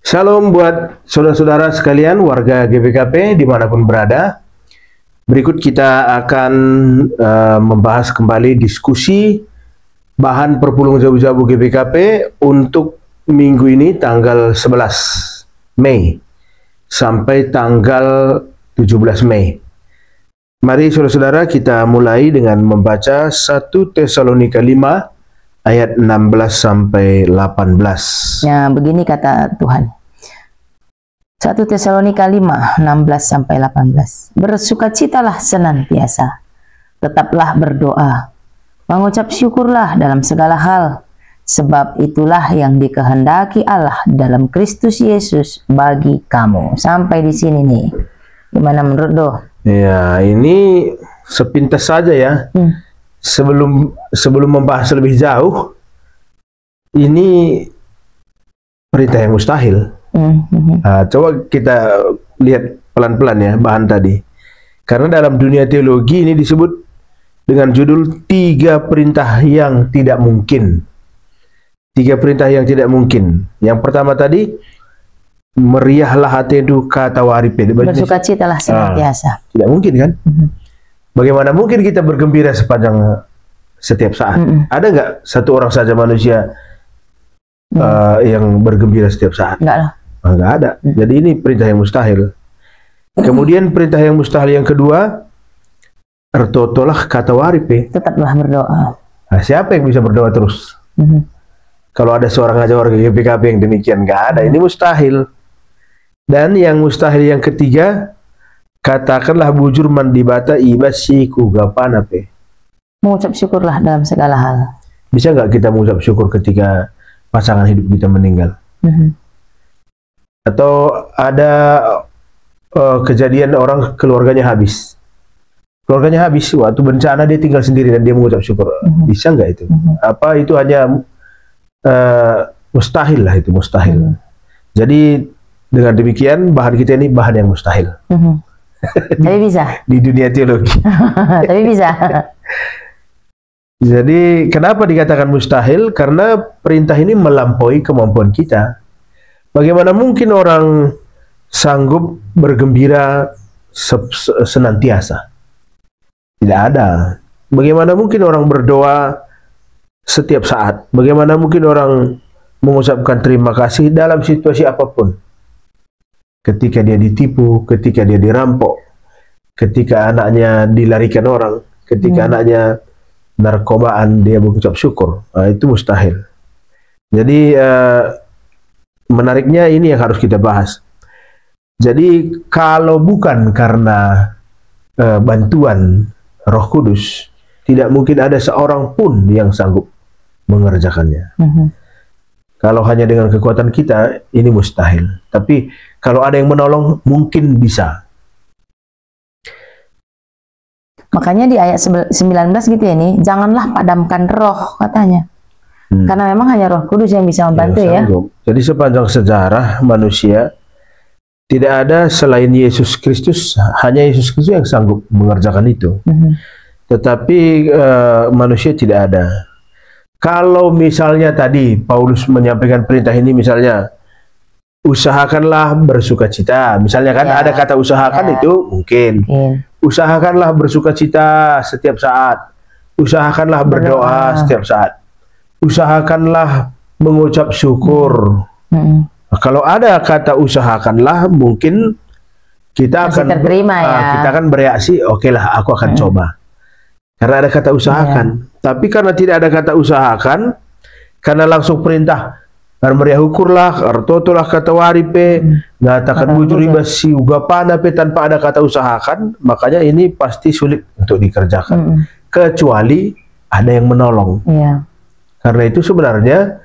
Shalom buat saudara-saudara sekalian, warga GBKP dimanapun berada. Berikut kita akan membahas kembali diskusi bahan perpulung Jabu-Jabu GBKP untuk minggu ini tanggal 11 Mei sampai tanggal 17 Mei. Mari saudara-saudara kita mulai dengan membaca 1 Tesalonika 5 ayat 16 sampai 18. Ya, begini kata Tuhan. 1 Tesalonika 5, 16 sampai 18. Bersukacitalah senantiasa, tetaplah berdoa, mengucap syukurlah dalam segala hal, sebab itulah yang dikehendaki Allah dalam Kristus Yesus bagi kamu. Sampai di sini nih. Gimana menurut Do? Ya, ini sepintas saja ya. Sebelum membahas lebih jauh, ini perintah yang mustahil. Coba kita lihat pelan-pelan ya bahan tadi. Karena dalam dunia teologi ini disebut dengan judul 3 perintah yang tidak mungkin. 3 perintah yang tidak mungkin. Yang pertama tadi, meriahlah hati itu kata waripe. Bersukacitalah senantiasa. Tidak mungkin kan? Bagaimana mungkin kita bergembira sepanjang setiap saat? Ada nggak satu orang saja manusia yang bergembira setiap saat? Enggak lah. Nggak ada. Jadi ini perintah yang mustahil. Kemudian perintah yang mustahil yang kedua, ertotolah kata waripe. Tetaplah berdoa. Nah, siapa yang bisa berdoa terus? Kalau ada seorang aja warga GBKP yang demikian, nggak ada. Ini mustahil. Dan yang mustahil yang ketiga, katakanlah bujur mandibata ibasiku gapanape. Mengucap syukurlah dalam segala hal. Bisa nggak kita mengucap syukur ketika pasangan hidup kita meninggal? Atau ada kejadian orang keluarganya habis. Keluarganya habis, waktu bencana dia tinggal sendiri dan dia mengucap syukur. Bisa nggak itu? Apa itu hanya mustahil lah, itu mustahil. Jadi dengan demikian bahan kita ini bahan yang mustahil. Tapi bisa. Di dunia teologi. Tapi bisa. Jadi kenapa dikatakan mustahil? Karena perintah ini melampaui kemampuan kita. Bagaimana mungkin orang sanggup bergembira senantiasa? Tidak ada. Bagaimana mungkin orang berdoa setiap saat? Bagaimana mungkin orang mengucapkan terima kasih dalam situasi apapun? Ketika dia ditipu, ketika dia dirampok, ketika anaknya dilarikan orang, ketika anaknya narkobaan, dia mengucap syukur. Nah, itu mustahil. Jadi menariknya ini yang harus kita bahas. Jadi kalau bukan karena bantuan Roh Kudus, tidak mungkin ada seorang pun yang sanggup mengerjakannya. Kalau hanya dengan kekuatan kita, ini mustahil. Tapi kalau ada yang menolong, mungkin bisa. Makanya di ayat 19 gitu ya nih, janganlah padamkan roh katanya. Karena memang hanya Roh Kudus yang bisa membantu ya. Jadi sepanjang sejarah manusia, tidak ada selain Yesus Kristus, hanya Yesus Kristus yang sanggup mengerjakan itu. Tetapi manusia tidak ada. Kalau misalnya tadi Paulus menyampaikan perintah ini, misalnya usahakanlah bersukacita, misalnya kan ada kata usahakan, itu mungkin. Usahakanlah bersukacita setiap saat, usahakanlah berdoa setiap saat, usahakanlah mengucap syukur. Kalau ada kata usahakanlah, mungkin kita akan terterima, kita akan bereaksi, oke lah, aku akan coba. Karena ada kata usahakan. Tapi karena tidak ada kata usahakan, karena langsung perintah, meriah hukurlah, artotolah kata waripe, ngatakan bujur ibasi ugapanape, tanpa ada kata usahakan, makanya ini pasti sulit untuk dikerjakan. Kecuali ada yang menolong. Karena itu sebenarnya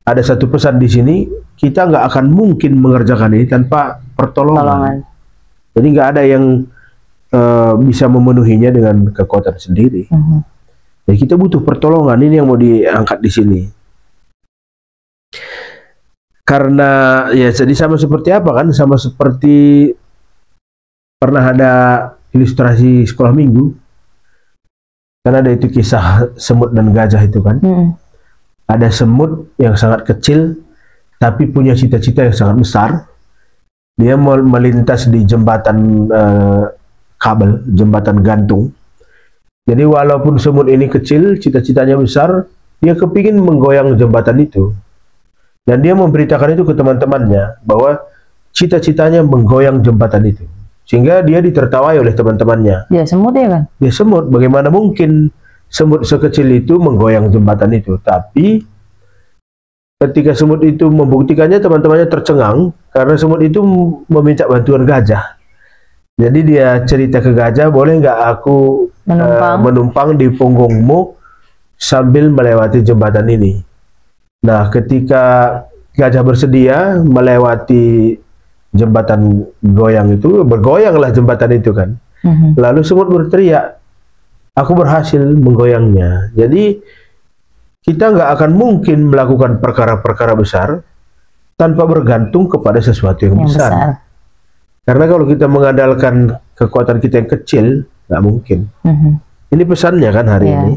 ada satu pesan di sini, kita nggak akan mungkin mengerjakan ini tanpa pertolongan. Jadi nggak ada yang bisa memenuhinya dengan kekuatan sendiri. Jadi kita butuh pertolongan, ini yang mau diangkat di sini. Karena ya jadi sama seperti apa kan? Sama seperti pernah ada ilustrasi sekolah minggu. Kan ada itu kisah semut dan gajah itu kan. Ada semut yang sangat kecil, tapi punya cita-cita yang sangat besar. Dia melintas di jembatan kabel, jembatan gantung. Jadi walaupun semut ini kecil, cita-citanya besar, dia kepingin menggoyang jembatan itu. Dan dia memberitakan itu ke teman-temannya, bahwa cita-citanya menggoyang jembatan itu. Sehingga dia ditertawai oleh teman-temannya. Dia semut ya kan? Dia semut, bagaimana mungkin semut sekecil itu menggoyang jembatan itu. Tapi ketika semut itu membuktikannya, teman-temannya tercengang karena semut itu meminta bantuan gajah. Jadi dia cerita ke gajah, boleh nggak aku menumpang di punggungmu sambil melewati jembatan ini. Nah, ketika gajah bersedia melewati jembatan goyang itu, bergoyanglah jembatan itu kan. Lalu semut berteriak, aku berhasil menggoyangnya. Jadi kita nggak akan mungkin melakukan perkara-perkara besar tanpa bergantung kepada sesuatu yang besar. Karena kalau kita mengandalkan kekuatan kita yang kecil, nggak mungkin. Ini pesannya kan hari ini.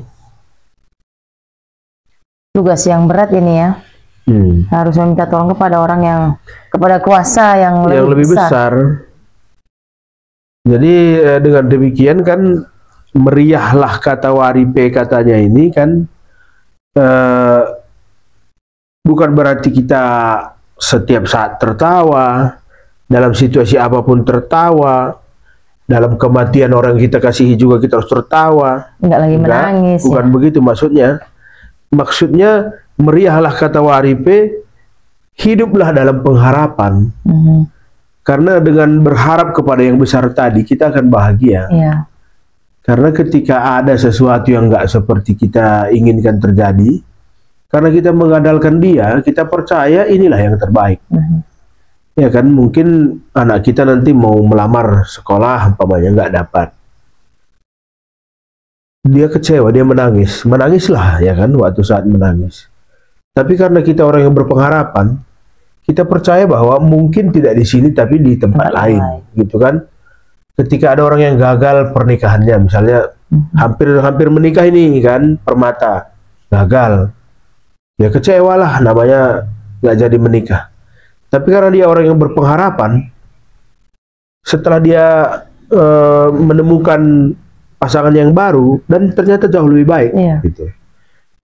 Tugas yang berat ini ya. Harus meminta tolong kepada orang yang, kepada kuasa yang lebih besar. Jadi dengan demikian kan meriahlah kata waripe katanya ini kan. Bukan berarti kita setiap saat tertawa, dalam situasi apapun tertawa, dalam kematian orang yang kita kasihi juga kita harus tertawa. Enggak lagi menangis. Bukan begitu maksudnya. Maksudnya meriahlah kata waripe, hiduplah dalam pengharapan. Karena dengan berharap kepada yang besar tadi kita akan bahagia. Karena ketika ada sesuatu yang nggak seperti kita inginkan terjadi, karena kita mengandalkan dia, kita percaya inilah yang terbaik. Ya kan, mungkin anak kita nanti mau melamar sekolah, umpamanya nggak dapat. Dia kecewa, dia menangis. Menangislah ya kan, waktu saat menangis. Tapi karena kita orang yang berpengharapan, kita percaya bahwa mungkin tidak di sini tapi di tempat lain, gitu kan. Ketika ada orang yang gagal pernikahannya, misalnya hampir menikah ini kan, Permata gagal, ya kecewa lah, namanya nggak jadi menikah. Tapi karena dia orang yang berpengharapan, setelah dia menemukan pasangan yang baru dan ternyata jauh lebih baik, gitu.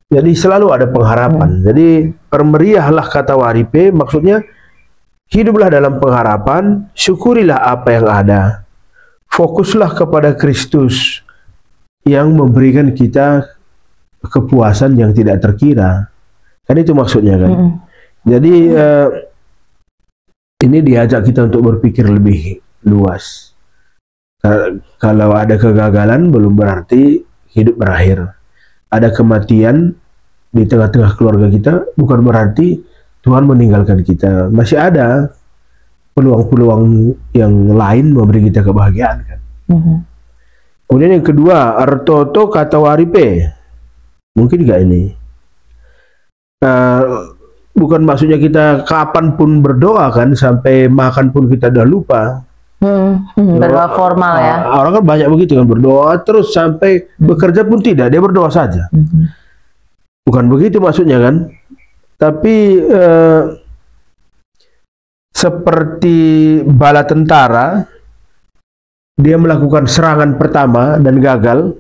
Jadi selalu ada pengharapan. Jadi meriahlah kata waripe, maksudnya hiduplah dalam pengharapan, syukurilah apa yang ada. Fokuslah kepada Kristus yang memberikan kita kepuasan yang tidak terkira. Kan itu maksudnya kan. Jadi ini diajak kita untuk berpikir lebih luas. Kalau ada kegagalan belum berarti hidup berakhir. Ada kematian di tengah-tengah keluarga kita bukan berarti Tuhan meninggalkan kita. Masih ada peluang-peluang yang lain memberi kita kebahagiaan kan. Kemudian yang kedua, artoto kata waripe. Mungkin nggak ini? Bukan maksudnya kita kapanpun berdoa kan, sampai makan pun kita udah lupa. Berdoa formal ya. Orang kan banyak begitu kan, berdoa terus sampai bekerja pun tidak, dia berdoa saja. Bukan begitu maksudnya kan. Tapi seperti bala tentara, dia melakukan serangan pertama dan gagal,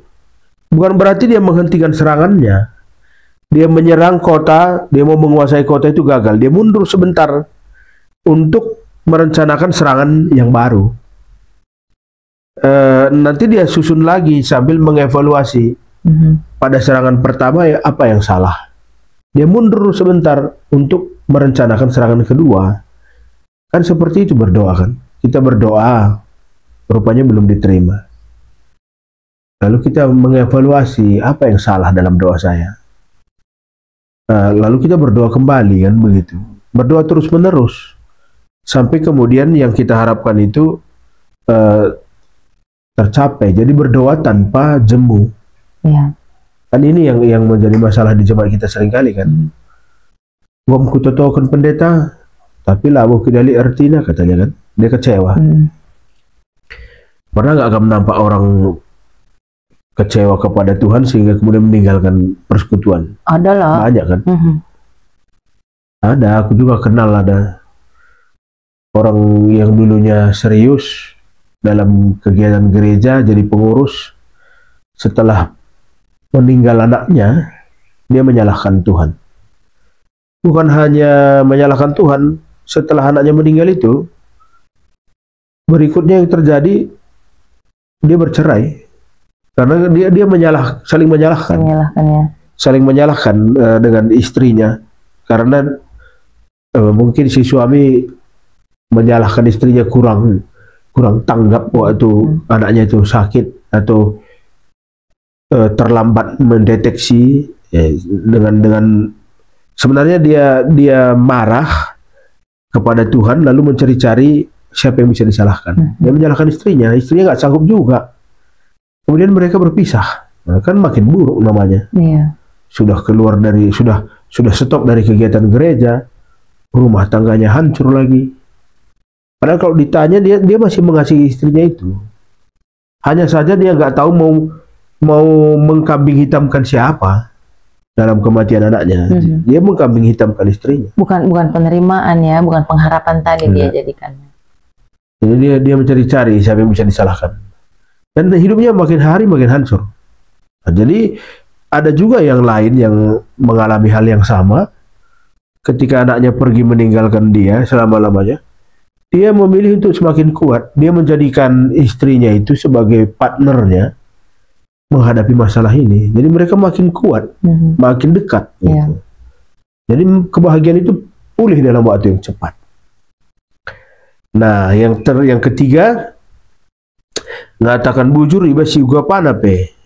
bukan berarti dia menghentikan serangannya. Dia menyerang kota, dia mau menguasai kota itu gagal, dia mundur sebentar untuk merencanakan serangan yang baru. Nanti dia susun lagi sambil mengevaluasi pada serangan pertama ya, apa yang salah. Dia mundur sebentar untuk merencanakan serangan kedua. Kan seperti itu berdoa kan. Kita berdoa, rupanya belum diterima. Lalu kita mengevaluasi apa yang salah dalam doa saya. Lalu kita berdoa kembali kan begitu. Berdoa terus menerus. Sampai kemudian yang kita harapkan itu tercapai. Jadi berdoa tanpa jemu. Kan ini yang menjadi masalah di jemaat kita seringkali kan. Wong kutotokan pendeta, tapi labuh kidali artinya katanya kan. Dia kecewa. Pernah nggak kamu nampak orang kecewa kepada Tuhan sehingga kemudian meninggalkan persekutuan? Adalah. Banyak kan. Ada, aku juga kenal ada orang yang dulunya serius dalam kegiatan gereja jadi pengurus, setelah meninggal anaknya dia menyalahkan Tuhan. Bukan hanya menyalahkan Tuhan, setelah anaknya meninggal itu berikutnya yang terjadi dia bercerai karena dia saling menyalahkan dengan istrinya, karena mungkin si suami menyalahkan istrinya kurang tanggap waktu anaknya itu sakit atau terlambat mendeteksi, dengan sebenarnya dia marah kepada Tuhan lalu mencari-cari siapa yang bisa disalahkan. Dia menyalahkan istrinya nggak sanggup juga. Kemudian mereka berpisah. Nah, kan makin buruk namanya. Sudah keluar dari sudah stop dari kegiatan gereja, rumah tangganya hancur lagi. Padahal kalau ditanya dia masih mengasihi istrinya itu. Hanya saja dia nggak tahu mau mengkambing hitamkan siapa dalam kematian anaknya. Dia mengkambing hitamkan istrinya. Bukan penerimaan ya, bukan pengharapan tadi dia jadikan. Jadi dia mencari-cari siapa yang bisa disalahkan. Dan hidupnya makin hari makin hancur. Nah, jadi ada juga yang lain yang mengalami hal yang sama. Ketika anaknya pergi meninggalkan dia selama-lamanya, dia memilih untuk semakin kuat. Dia menjadikan istrinya itu sebagai partnernya menghadapi masalah ini. Jadi mereka makin kuat, makin dekat. Gitu. Jadi kebahagiaan itu pulih dalam waktu yang cepat. Nah, yang ketiga, ngatakan bujur iba si gua panape.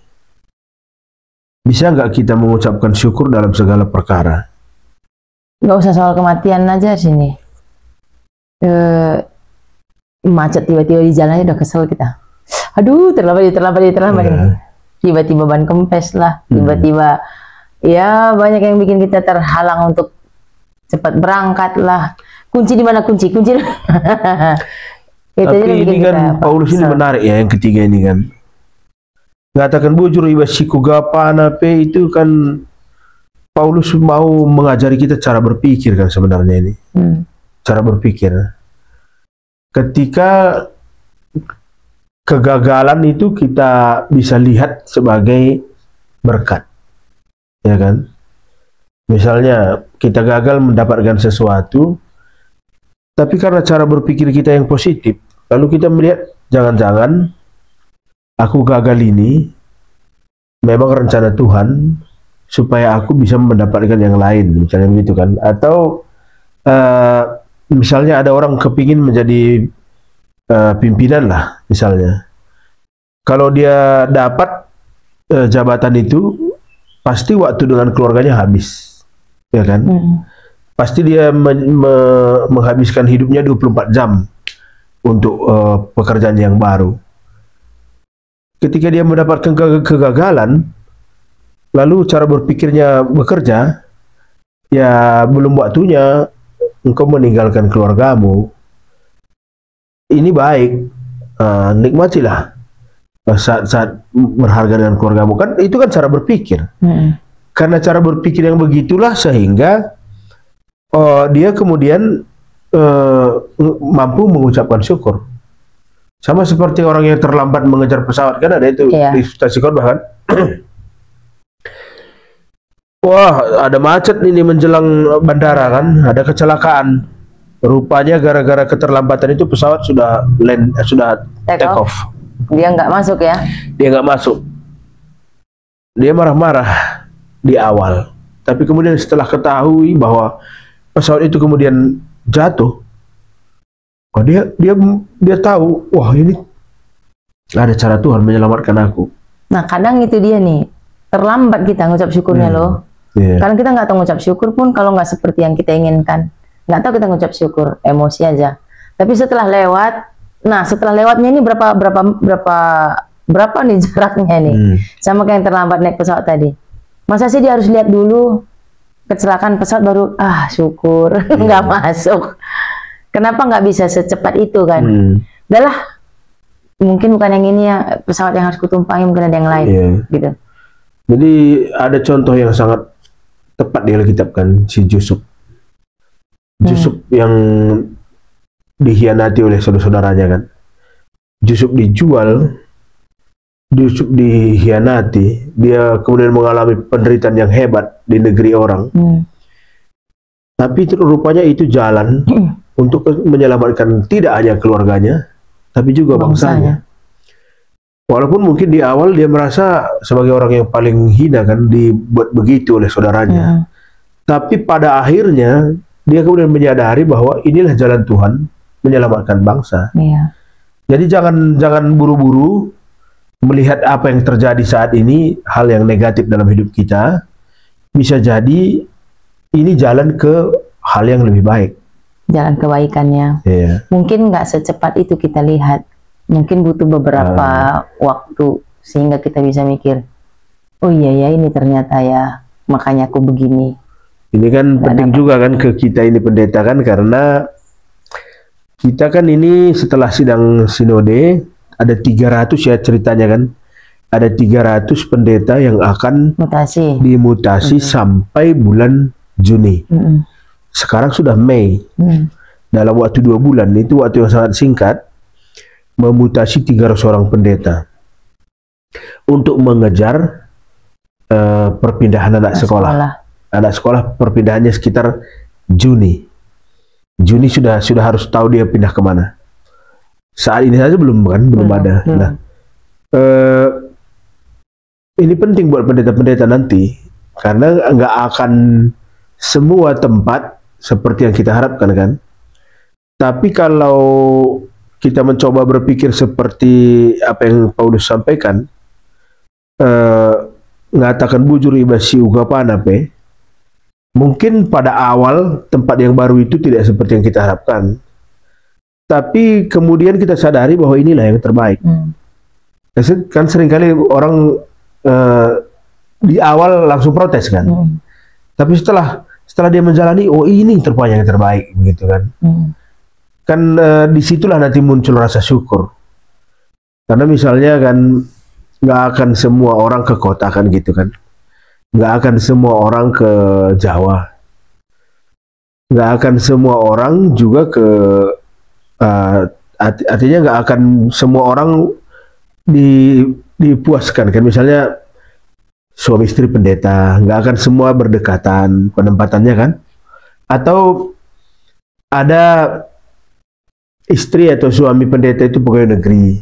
Bisa nggak kita mengucapkan syukur dalam segala perkara? Nggak usah soal kematian aja sini. Macet tiba-tiba di jalan udah kesel kita. Aduh, terlambat. Tiba-tiba ban kempes lah, tiba-tiba ya banyak yang bikin kita terhalang untuk cepat berangkat lah. Kunci di mana kunci? Tapi ini kan Paulus ini menarik ya, yang ketiga ini kan. Ngatakan bujur iba siku gapanape, itu kan Paulus mau mengajari kita cara berpikir kan sebenarnya ini. Cara berpikir. Ketika kegagalan itu kita bisa lihat sebagai berkat. Ya kan? Misalnya kita gagal mendapatkan sesuatu, tapi karena cara berpikir kita yang positif, lalu kita melihat jangan-jangan aku gagal ini memang rencana Tuhan supaya aku bisa mendapatkan yang lain, misalnya begitu kan. Atau misalnya ada orang kepingin menjadi pimpinan lah misalnya. Kalau dia dapat jabatan itu, pasti waktu dengan keluarganya habis, ya kan? Pasti dia menghabiskan hidupnya 24 jam untuk pekerjaan yang baru. Ketika dia mendapatkan kegagalan, lalu cara berpikirnya bekerja, ya belum waktunya engkau meninggalkan keluargamu. Ini baik, nikmatilah saat berharga dengan keluargamu. Kan itu kan cara berpikir. Karena cara berpikir yang begitulah sehingga dia kemudian mampu mengucapkan syukur. Sama seperti orang yang terlambat mengejar pesawat, kan ada itu di stasiun Khotbah kan. Wah, ada macet ini menjelang bandara kan, ada kecelakaan. Rupanya gara-gara keterlambatan itu pesawat sudah take off. Dia nggak masuk ya? Dia nggak masuk. Dia marah-marah di awal, tapi kemudian setelah ketahui bahwa pesawat itu kemudian jatuh, dia tahu, wah ini ada cara Tuhan menyelamatkan aku. Nah kadang itu dia nih, terlambat kita ngucap syukurnya loh. Karena kita nggak tahu ngucap syukur pun kalau nggak seperti yang kita inginkan. Nggak tahu kita ngucap syukur, emosi aja. Tapi setelah lewat, nah setelah lewatnya ini berapa nih jaraknya nih, sama kayak yang terlambat naik pesawat tadi. Masa sih dia harus lihat dulu kecelakaan pesawat baru syukur nggak masuk. Kenapa nggak bisa secepat itu kan? Udahlah, mungkin bukan yang ini ya pesawat yang harus kutumpangi, mungkin ada yang lain gitu. Jadi ada contoh yang sangat tepat di Alkitab kan, si Yusuf. Jusuf yang dikhianati oleh saudara-saudaranya kan. Jusuf dijual, Jusuf dikhianati, dia kemudian mengalami penderitaan yang hebat di negeri orang. Tapi rupanya itu jalan untuk menyelamatkan tidak hanya keluarganya, tapi juga bangsanya. Walaupun mungkin di awal dia merasa sebagai orang yang paling hina kan, dibuat begitu oleh saudaranya. Tapi pada akhirnya dia kemudian menyadari bahwa inilah jalan Tuhan menyelamatkan bangsa. Jadi jangan buru-buru melihat apa yang terjadi saat ini, hal yang negatif dalam hidup kita. Bisa jadi ini jalan ke hal yang lebih baik. Jalan kebaikannya. Mungkin nggak secepat itu kita lihat. Mungkin butuh beberapa waktu sehingga kita bisa mikir, oh iya ya ini ternyata ya, makanya aku begini. Ini kan penting juga kan ke kita ini pendeta kan, karena kita kan ini setelah sidang sinode ada 300 ya ceritanya kan. Ada 300 pendeta yang akan dimutasi sampai bulan Juni. Sekarang sudah Mei. Dalam waktu 2 bulan, itu waktu yang sangat singkat, memutasi 300 orang pendeta untuk mengejar perpindahan anak sekolah. Anak sekolah perpindahannya sekitar Juni. Juni sudah harus tahu dia pindah kemana. Saat ini saja belum ada. Nah, ini penting buat pendeta-pendeta nanti, karena nggak akan semua tempat seperti yang kita harapkan kan. Tapi kalau kita mencoba berpikir seperti apa yang Paulus sampaikan, ngatakan bujur ibasi ugapanape, mungkin pada awal tempat yang baru itu tidak seperti yang kita harapkan, tapi kemudian kita sadari bahwa inilah yang terbaik. Kan seringkali orang di awal langsung protes kan, tapi setelah dia menjalani, oh ini yang terbaik begitu kan. Kan disitulah nanti muncul rasa syukur, karena misalnya kan nggak akan semua orang ke kota kan gitu kan, nggak akan semua orang ke Jawa, nggak akan semua orang juga ke artinya nggak akan semua orang dipuaskan kan. Misalnya suami istri pendeta, nggak akan semua berdekatan penempatannya kan, atau ada istri atau suami pendeta itu pegawai negeri,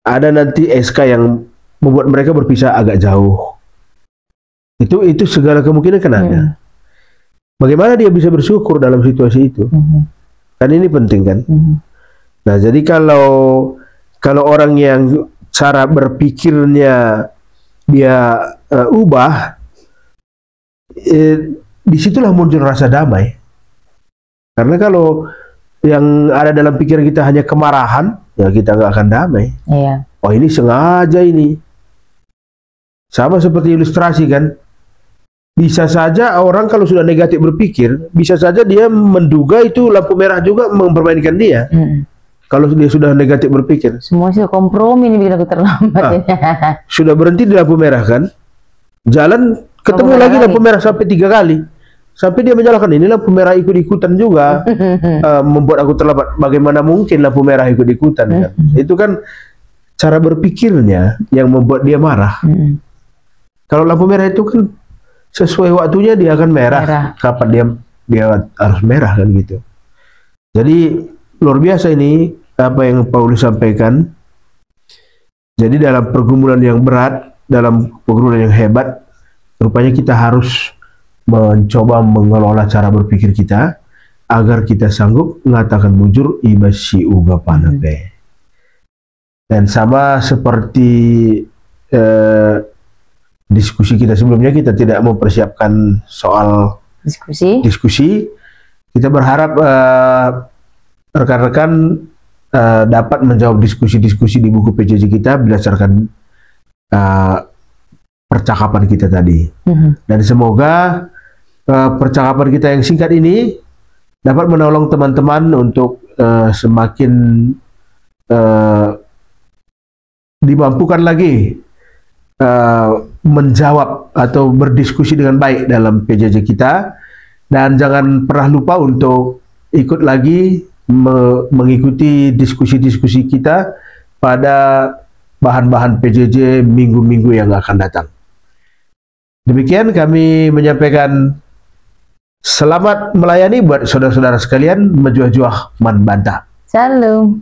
ada nanti SK yang membuat mereka berpisah agak jauh. Itu segala kemungkinan kan ada. Bagaimana dia bisa bersyukur dalam situasi itu? Kan ini penting kan. Nah, jadi kalau orang yang cara berpikirnya dia ubah, disitulah muncul rasa damai. Karena kalau yang ada dalam pikiran kita hanya kemarahan, ya kita nggak akan damai. Oh ini sengaja ini. Sama seperti ilustrasi kan. Bisa saja orang kalau sudah negatif berpikir, bisa saja dia menduga itu lampu merah juga mempermainkan dia. Kalau dia sudah negatif berpikir. Semua sudah kompromi ini bikin aku terlambat. Sudah berhenti di lampu merah kan. Jalan ketemu lagi lampu merah sampai 3 kali. Sampai dia menyalahkan, ini lampu merah ikut-ikutan juga, membuat aku terlambat. Bagaimana mungkin lampu merah ikut-ikutan kan? Itu kan cara berpikirnya yang membuat dia marah. Kalau lampu merah itu kan sesuai waktunya dia akan merah. Kapan dia harus merah kan gitu. Jadi luar biasa ini apa yang Paulus sampaikan. Jadi dalam pergumulan yang berat, dalam pergumulan yang hebat, rupanya kita harus mencoba mengelola cara berpikir kita agar kita sanggup mengatakan bujur ibasi ugapanape. Dan sama seperti diskusi kita sebelumnya, kita tidak mempersiapkan soal diskusi. Kita berharap rekan-rekan dapat menjawab diskusi-diskusi di buku PJJ kita berdasarkan percakapan kita tadi. Dan semoga percakapan kita yang singkat ini dapat menolong teman-teman untuk semakin dimampukan lagi menjawab atau berdiskusi dengan baik dalam PJJ kita, Dan jangan pernah lupa untuk ikut lagi mengikuti diskusi-diskusi kita pada bahan-bahan PJJ minggu-minggu yang akan datang. Demikian kami menyampaikan selamat melayani buat saudara-saudara sekalian, menjuah-juah man bantah. Salam.